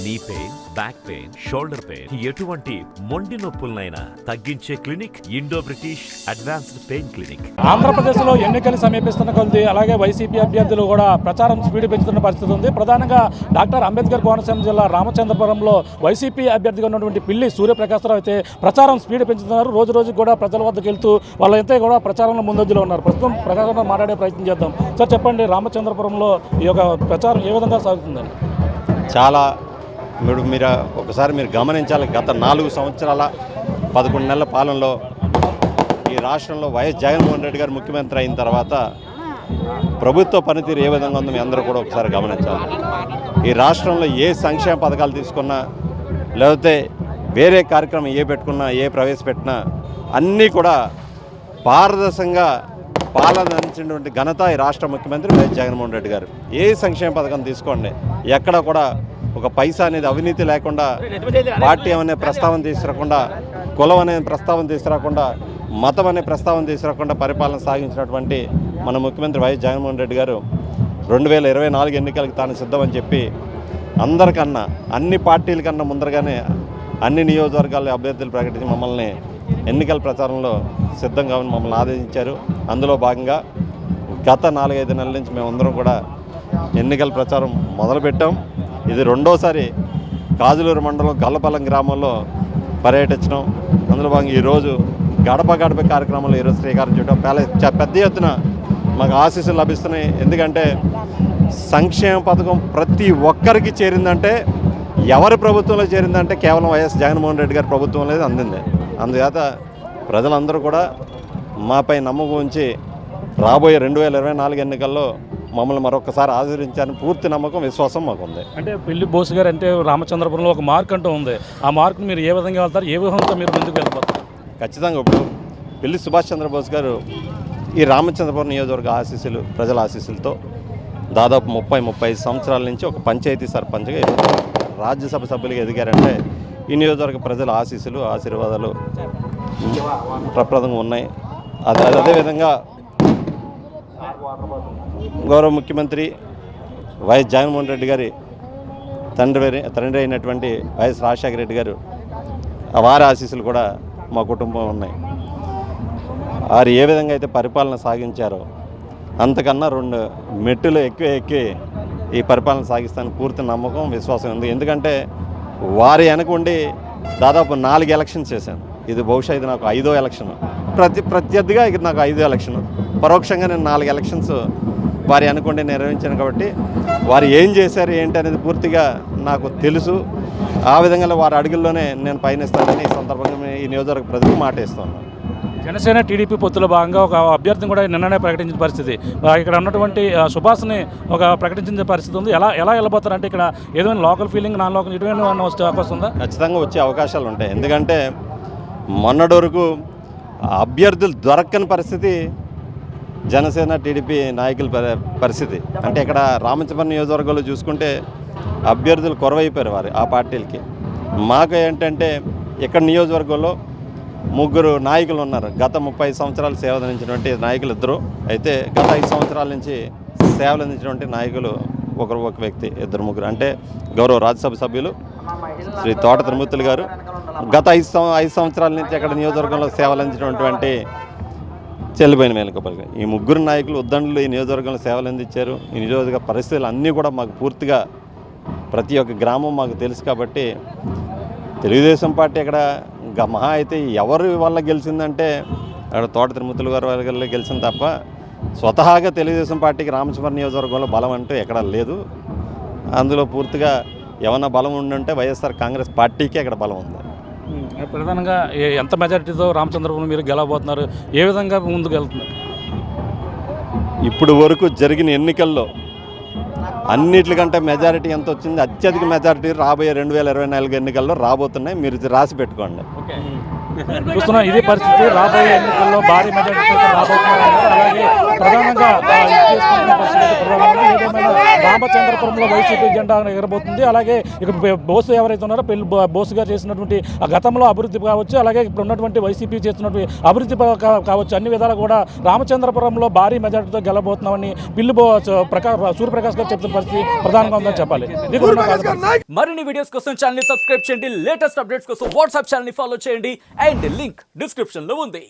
Knee pain, back pain, shoulder pain, ఎటువంటి మొండి నొప్పులనైనా తగ్గించే clinic Indo British advanced pain clinic. ఆంధ్రప్రదేశ్లో ఎన్నికలు సమీపిస్తున్న కొద్ది అలాగే వైసీపీ అభ్యర్థులు కూడా ప్రచారం స్పీడ్ పెంచుతున్న పరిస్థితి ఉంది. ప్రధానంగా డాక్టర్ అంబేద్కర్ కోనసీమ జిల్లా రామచంద్రపురంలో వైసీపీ అభ్యర్థిగా ఉన్నటువంటి పిల్లి సూర్యప్రకాశ్రావు అయితే ప్రచారం స్పీడ్ పెంచుతున్నారు. రోజు రోజుకి కూడా ప్రజల వద్దకు వెళ్తూ వాళ్ళంతా కూడా ప్రచారంలో ముందంజలో ఉన్నారు. ప్రస్తుతం ప్రకాశంలో మాట్లాడే ప్రయత్నం చేద్దాం. సార్ చెప్పండి, రామచంద్రపురంలో ఈ యొక్క ప్రచారం ఏ విధంగా సాగుతుందని? చాలా మీరు ఒకసారి గమనించాలి. గత 4 సంవత్సరాల 11 నెలల పాలనలో ఈ రాష్ట్రంలో వైఎస్ జగన్మోహన్ రెడ్డి గారు ముఖ్యమంత్రి అయిన తర్వాత ప్రభుత్వ పనితీరు ఏ విధంగా ఉందో మీ అందరూ కూడా ఒకసారి గమనించాలి. ఈ రాష్ట్రంలో ఏ సంక్షేమ పథకాలు తీసుకున్నా లేకపోతే వేరే కార్యక్రమం ఏ పెట్టుకున్నా ఏ ప్రవేశపెట్టినా అన్నీ కూడా పారదర్శకంగా పాలన అందించినటువంటి ఘనత ఈ రాష్ట్ర ముఖ్యమంత్రి వైఎస్ జగన్మోహన్ రెడ్డి గారు. ఏ సంక్షేమ పథకం తీసుకోండి, ఎక్కడ కూడా ఒక పైసా అనేది అవినీతి లేకుండా, పార్టీ అనే ప్రస్తావన తీసుకురాకుండా, కులం అనే ప్రస్తావన తీసుకురాకుండా, మతం అనే ప్రస్తావన తీసుకురాకుండా పరిపాలన సాగించినటువంటి మన ముఖ్యమంత్రి వైఎస్ జగన్మోహన్ రెడ్డి గారు 2024 ఎన్నికలకు తాను సిద్ధమని చెప్పి అందరికన్నా అన్ని పార్టీల కన్నా ముందరగానే అన్ని నియోజకవర్గాల్లో అభ్యర్థులు ప్రకటించి మమ్మల్ని ఎన్నికల ప్రచారంలో సిద్ధంగా మమ్మల్ని ఆదేశించారు. అందులో భాగంగా గత 4-5 నెలల నుంచి మేమందరం కూడా ఎన్నికల ప్రచారం మొదలుపెట్టాం. ఇది రెండోసారి కాజులూరు మండలం గల్లపల్లం గ్రామంలో పర్యటించడం. అందులో భాగంగా ఈరోజు గడప గడప కార్యక్రమంలో ఈరోజు శ్రీకారం చుట్టాం. పెద్ద ఎత్తున మాకు ఆశీస్సులు లభిస్తున్నాయి. ఎందుకంటే సంక్షేమ పథకం ప్రతి ఒక్కరికి చేరిందంటే, ఎవరి ప్రభుత్వంలో చేరిందంటే కేవలం వైఎస్ జగన్మోహన్ రెడ్డి గారి ప్రభుత్వంలో అందింది. అందుచేత ప్రజలందరూ కూడా మాపై నమ్మకం ఉంచి రాబోయే 2024 ఎన్నికల్లో మమ్మల్ని మరొకసారి ఆదరించాలని పూర్తి నమ్మకం, విశ్వాసం మాకుంది. అంటే పిల్లి బోసు గారు అంటే రామచంద్రపురంలో ఒక మార్క్ అంటూ ఉంది. ఆ మార్కును మీరు ఏ విధంగా వెళ్తారు, ఏ విధంగా మీరు ముందుకు వెళ్ళిపోతారు? ఖచ్చితంగా ఇప్పుడు పిల్లి సుభాష్ చంద్రబోస్ గారు ఈ రామచంద్రపురం నియోజకవర్గ ఆశీస్సులు, ప్రజల ఆశీస్సులతో దాదాపు 30-35 సంవత్సరాల నుంచి ఒక పంచాయతీ సర్పంచ్గా రాజ్యసభ సభ్యులుగా ఎదిగారంటే ఈ నియోజకవర్గ ప్రజల ఆశీస్సులు, ఆశీర్వాదాలు ప్రప్రదంగా ఉన్నాయి. అదేవిధంగా గౌరవ ముఖ్యమంత్రి వైఎస్ జగన్మోహన్ రెడ్డి గారి తండ్రి అయినటువంటి వైఎస్ రాజశేఖర రెడ్డి గారు, వారి ఆశీస్సులు కూడా మా కుటుంబం ఉన్నాయి. వారు ఏ విధంగా అయితే పరిపాలన సాగించారో అంతకన్నా 2 మెట్టులు ఎక్కి ఈ పరిపాలన సాగిస్తానికి పూర్తి నమ్మకం, విశ్వాసం ఉంది. ఎందుకంటే వారి వెనకుండి దాదాపు 4 ఎలక్షన్స్ చేశాను. ఇది బహుశా ఇది నాకు 5వ ఎలక్షన్. ప్రత్యర్థిగా ఇది నాకు 5వ ఎలక్షన్. పరోక్షంగా నేను 4 ఎలక్షన్స్ వారి అనుకుంటే నిర్వహించాను. కాబట్టి వారు ఏం చేశారు ఏంటి అనేది పూర్తిగా నాకు తెలుసు. ఆ విధంగా వారి అడుగుల్లోనే నేను పయనిస్తానని ఈ సందర్భంగా ఈ నియోజకవర్గ ప్రజలకు మాట ఇస్తున్నాను. జనసేన టీడీపీ పొత్తులో భాగంగా ఒక అభ్యర్థిని కూడా నిన్ననే ప్రకటించిన పరిస్థితి, ఇక్కడ ఉన్నటువంటి సుభాష్ని ఒక ప్రకటించిన పరిస్థితి ఉంది. ఎలా వెళ్ళబోతారంటే ఇక్కడ ఏదైనా లోకల్ ఫీలింగ్, నాన్ లోకల్ ఇటువంటి వచ్చే అవకాశం ఉందా? ఖచ్చితంగా వచ్చే అవకాశాలు ఉంటాయి. ఎందుకంటే మొన్నటి వరకు అభ్యర్థులు దొరక్కని పరిస్థితి జనసేన టీడీపీ నాయకుల పరిస్థితి. అంటే ఇక్కడ రామచంద్రపురం నియోజకవర్గంలో చూసుకుంటే అభ్యర్థులు కొరవైపోయారు ఆ పార్టీలకి. మాకు ఏంటంటే ఇక్కడ నియోజకవర్గంలో 3 నాయకులు ఉన్నారు. గత 30 సంవత్సరాలు సేవ అందించినటువంటి నాయకులు 2, అయితే గత 5 సంవత్సరాల నుంచి సేవలు అందించినటువంటి నాయకులు ఒక వ్యక్తి, 2-3. అంటే గౌరవ రాజ్యసభ సభ్యులు శ్రీ తోట తిరుమూర్తులు గారు, గత 5 సంవత్సరాల నుంచి అక్కడ నియోజకవర్గంలో సేవలు అందించినటువంటి చెల్లిపోయిన మేలుకోపల్లి గారు. ఈ 3 నాయకులు ఉద్దండులు ఈ నియోజకవర్గంలో సేవలు అందించారు. ఈ నియోజకవర్గ పరిస్థితులు అన్నీ కూడా మాకు పూర్తిగా ప్రతి ఒక్క గ్రామం మాకు తెలుసు. కాబట్టి తెలుగుదేశం పార్టీ అక్కడ మహా అయితే ఎవరి వల్ల గెలిచిందంటే అక్కడ తోట తిరుమూర్తులు గారి వల్ల గెలిచింది తప్ప స్వతహాగా తెలుగుదేశం పార్టీకి రామచంద్రపురం నియోజకవర్గంలో బలం అంటూ ఎక్కడా లేదు. అందులో పూర్తిగా ఏమన్నా బలం ఉండంటే వైఎస్ఆర్ కాంగ్రెస్ పార్టీకి అక్కడ బలం ఉంది. ప్రధానంగా ఎంత మెజారిటీతో రామచంద్రపురం మీరు గెలవబోతున్నారు, ఏ విధంగా ముందుకు వెళ్తున్నారు? ఇప్పుడు వరకు జరిగిన ఎన్నికల్లో అన్నిటికంటే మెజారిటీ ఎంత వచ్చింది? అత్యధిక మెజారిటీ రాబోయే 2024 ఎన్నికల్లో రాబోతున్నాయి. మీరు రాసి పెట్టుకోండి. చూస్తున్నాం ఇదే పరిస్థితి రాబోయే ఎన్నికల్లో భారీ మెజార్టీతో రాబోతున్నారు. అలాగే ప్రధానంగా ఇది చేసుకుంటున్న పరిస్థితి అయితే ప్రధానంగా ఏదేమైనా రామచంద్రపురంలో వైసీపీ జెండా ఎగరబోతుంది. అలాగే ఇక బోసు ఎవరైతే ఉన్నారో బోసు గారు చేసినటువంటి ఆ గతంలో అభివృద్ధి కావచ్చు, అలాగే ఇప్పుడు ఉన్నటువంటి వైసీపీ చేస్తున్నటువంటి అభివృద్ధి కావచ్చు, అన్ని విధాలు కూడా రామచంద్రపురంలో భారీ మెజార్టీతో గెలబోతున్నామని సూర్యప్రకాష్ గారు చెప్తున్న పరిస్థితి ప్రధానంగా ఉందని చెప్పాలి. మరిన్ని వీడియోస్ కోసం ఛానల్ ని సబ్స్క్రైబ్ చేయండి. లేటెస్ట్ అప్డేట్స్ కోసం వాట్సాప్ ఛానల్ ని ఫాలో చేయండి. అండ్ లింక్ డిస్క్రిప్షన్ లో ఉంది.